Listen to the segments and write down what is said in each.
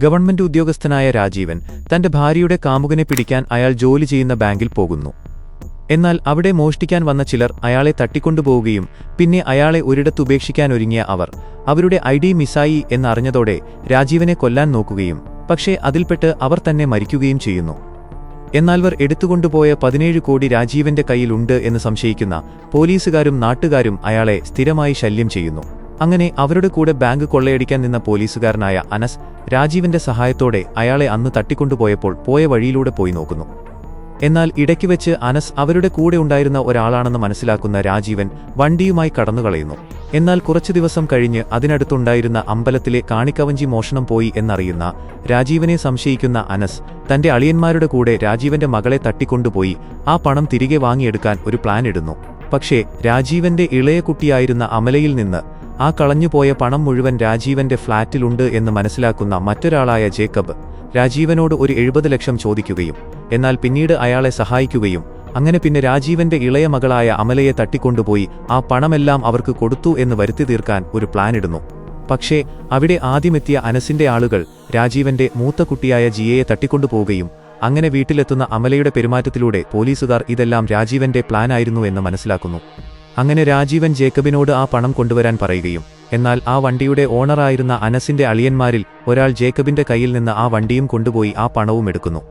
Government ഉദ്യോഗസ്ഥനായ രാജീവൻ തന്റെ ഭാര്യയുടെ കാമുകനെ പിടിക്കാൻ അയാൾ ജോലി ചെയ്യുന്ന ബാങ്കിൽ പോകുന്നു. എന്നാൽ അവിടെ മോഷ്ടിക്കാൻ വന്ന ചിലർ അയാളെ തട്ടിക്കൊണ്ടുപോവുകയും പിന്നെ അയാളെ ഒരിടത്തുപേക്ഷിക്കാനൊരുങ്ങിയ അവർ അവരുടെ ID മിസ്സായി എന്നറിഞ്ഞതോടെ രാജീവനെ കൊല്ലാൻ നോക്കുകയും പക്ഷേ അതിൽപ്പെട്ട് അവർ തന്നെ മരിക്കുകയും ചെയ്യുന്നു. എന്നാൽ അവർ എടുത്തുകൊണ്ടുപോയ 17 കോടി രാജീവന്റെ കയ്യിലുണ്ട് എന്ന് സംശയിക്കുന്ന പോലീസുകാരും നാട്ടുകാരും അയാളെ സ്ഥിരമായി ശല്യം ചെയ്യുന്നു. അങ്ങനെ അവരുടെ കൂടെ ബാങ്ക് കൊള്ളയടിക്കാൻ നിന്ന പോലീസുകാരനായ അനസ് രാജീവന്റെ സഹായത്തോടെ അയാളെ അന്ന് തട്ടിക്കൊണ്ടുപോയപ്പോൾ പോയ വഴിയിലൂടെ പോയി നോക്കുന്നു. എന്നാൽ ഇടയ്ക്ക് വെച്ച് അനസ് അവരുടെ കൂടെ ഉണ്ടായിരുന്ന ഒരാളാണെന്ന് മനസ്സിലാക്കുന്ന രാജീവൻ വണ്ടിയുമായി കടന്നുകളയുന്നു. എന്നാൽ കുറച്ചു ദിവസം കഴിഞ്ഞ് അതിനടുത്തുണ്ടായിരുന്ന അമ്പലത്തിലെ കാണിക്കവഞ്ചി മോഷണം പോയി എന്നറിയുന്ന രാജീവനെ സംശയിക്കുന്ന അനസ് തന്റെ അളിയന്മാരുടെ കൂടെ രാജീവന്റെ മകളെ തട്ടിക്കൊണ്ടുപോയി ആ പണം തിരികെ വാങ്ങിയെടുക്കാൻ ഒരു പ്ലാൻ ഇടുന്നു. പക്ഷേ രാജീവന്റെ ഇളയ കുട്ടിയായിരുന്ന അമലയിൽ നിന്ന് ആ കളഞ്ഞുപോയ പണം മുഴുവൻ രാജീവന്റെ ഫ്ളാറ്റിലുണ്ട് എന്ന് മനസ്സിലാക്കുന്ന മറ്റൊരാളായ ജേക്കബ് രാജീവനോട് ഒരു 70 ലക്ഷം ചോദിക്കുകയും എന്നാൽ പിന്നീട് അയാളെ സഹായിക്കുകയും അങ്ങനെ പിന്നെ രാജീവന്റെ ഇളയ മകളായ അമലയെ തട്ടിക്കൊണ്ടുപോയി ആ പണമെല്ലാം അവർക്ക് കൊടുത്തു എന്ന് വരുത്തി തീർക്കാൻ ഒരു പ്ലാൻ ഇടുന്നു. പക്ഷേ അവിടെ ആദ്യമെത്തിയ അനസിന്റെ ആളുകൾ രാജീവന്റെ മൂത്ത കുട്ടിയായ ജിയയെ തട്ടിക്കൊണ്ടുപോവുകയും അങ്ങനെ വീട്ടിലെത്തുന്ന അമലയുടെ പെരുമാറ്റത്തിലൂടെ പോലീസുകാർ ഇതെല്ലാം രാജീവന്റെ പ്ലാനായിരുന്നു എന്ന് മനസ്സിലാക്കുന്നു. അങ്ങനെ രാജീവൻ ജേക്കബിനോട് ആ പണം കൊണ്ടുവരാൻ പറയുകയും എന്നാൽ ആ വണ്ടിയുടെ ഓണറായിരുന്ന അനസിന്റെ അളിയന്മാരിൽ ഒരാൾ ജേക്കബിന്റെ കയ്യിൽ നിന്ന് ആ വണ്ടിയും കൊണ്ടുപോയി ആ പണവും എടുക്കുന്നു.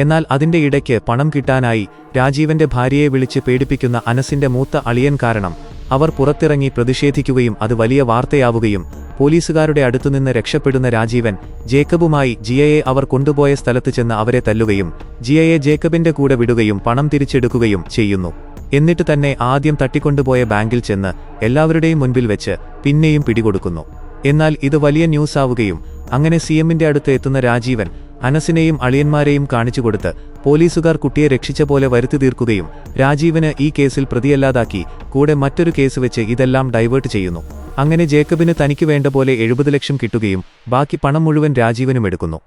എന്നാൽ അതിന്റെ ഇടയ്ക്ക് പണം കിട്ടാനായി രാജീവന്റെ ഭാര്യയെ വിളിച്ച് പേടിപ്പിക്കുന്ന അനസിന്റെ മൂത്ത അളിയൻ കാരണം അവർ പുറത്തിറങ്ങി പ്രതിഷേധിക്കുകയും അത് വലിയ വാർത്തയാവുകയും പോലീസുകാരുടെ അടുത്തുനിന്ന് രക്ഷപ്പെടുന്ന രാജീവൻ ജേക്കബുമായി ജിയയെ അവർ കൊണ്ടുപോയ സ്ഥലത്ത് ചെന്ന് അവരെ തല്ലുകയും ജിയയെ ജേക്കബിന്റെ കൂടെ വിടുകയും പണം തിരിച്ചെടുക്കുകയും ചെയ്യുന്നു. എന്നിട്ട് തന്നെ ആദ്യം തട്ടിക്കൊണ്ടുപോയ ബാങ്കിൽ ചെന്ന് എല്ലാവരുടെയും മുൻപിൽ വെച്ച് പിന്നെയും പിടികൊടുക്കുന്നു. എന്നാൽ ഇത് വലിയ ന്യൂസാവുകയും അങ്ങനെ CMന്റെ അടുത്ത് എത്തുന്ന രാജീവൻ അനസിനെയും അളിയന്മാരെയും കാണിച്ചുകൊടുത്ത് പോലീസുകാർ കുട്ടിയെ രക്ഷിച്ച പോലെ വരുത്തി തീർക്കുകയും രാജീവന് ഈ കേസിൽ പ്രതിയല്ലാതാക്കി കൂടെ മറ്റൊരു കേസ് വെച്ച് ഇതെല്ലാം ഡൈവേർട്ട് ചെയ്യുന്നു. അങ്ങനെ ജേക്കബിന് തനിക്ക് വേണ്ട പോലെ 70 ലക്ഷം കിട്ടുകയും ബാക്കി പണം മുഴുവൻ രാജീവനും എടുക്കുന്നു.